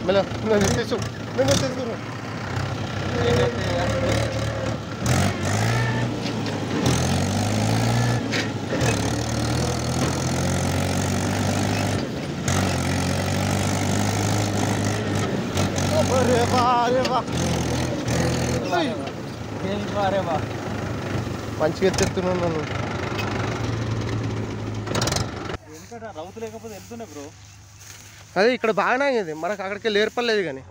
Mela, no necesito. No necesito. Arre va. అరే బా మంచిగా ఎత్తుతున్నాను నన్ను. ఎందుకంటే రౌతు లేకపోతే వెళ్తున్నాయి బ్రో. అదే ఇక్కడ బాగానే అయ్యేది మనకు అక్కడికి వెళ్ళి ఏర్పడలేదు కానీ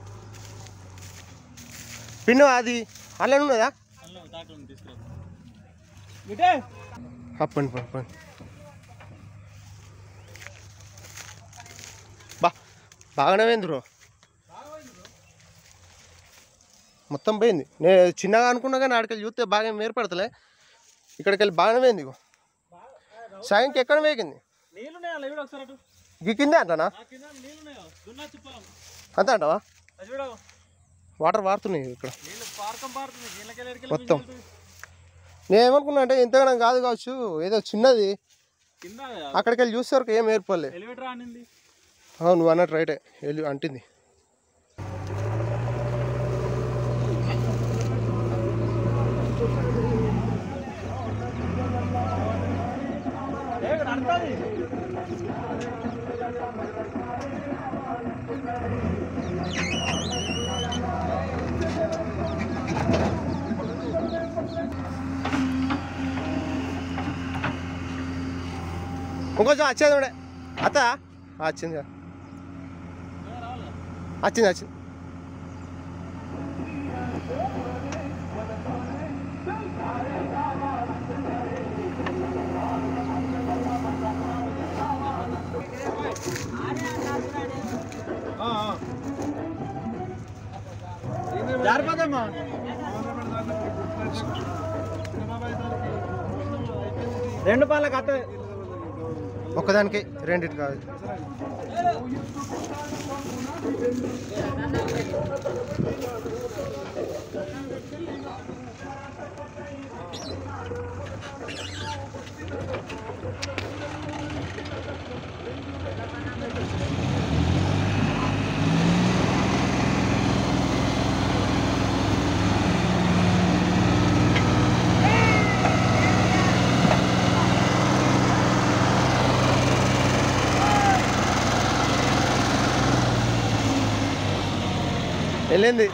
పిన్ను అది అలా ఉన్నదా అప్పండి పంపండి బాగానే పోయింది బ్రో. మొత్తం పోయింది. నేను చిన్నగా అనుకున్నా కానీ ఆడికెళ్ళి చూస్తే బాగా ఏర్పడతలే. ఇక్కడికి వెళ్ళి బాగానే పోయింది. ఇగో సాయంకి ఎక్కడ వేగింది గిక్కిందే అంటానా అంతే అంటావా? వాటర్ వారుతున్నాయి ఇక్కడ మొత్తం. నేనేమనుకున్నా అంటే ఎంతగానో కాదు కావచ్చు, ఏదో చిన్నది. అక్కడికి వెళ్ళి చూసేవరకు ఏం ఏర్పడలేదు. అవును నువ్వు అన్నట్టు రైటే వెళ్ళి అంటింది. ఇంకొంచెం వచ్చేది ఉండే అత్త వచ్చింది కదా వచ్చింది. రెండు పాల కథ ఒక్కదానికి రెండింటి కాదు. వెళ్ళింది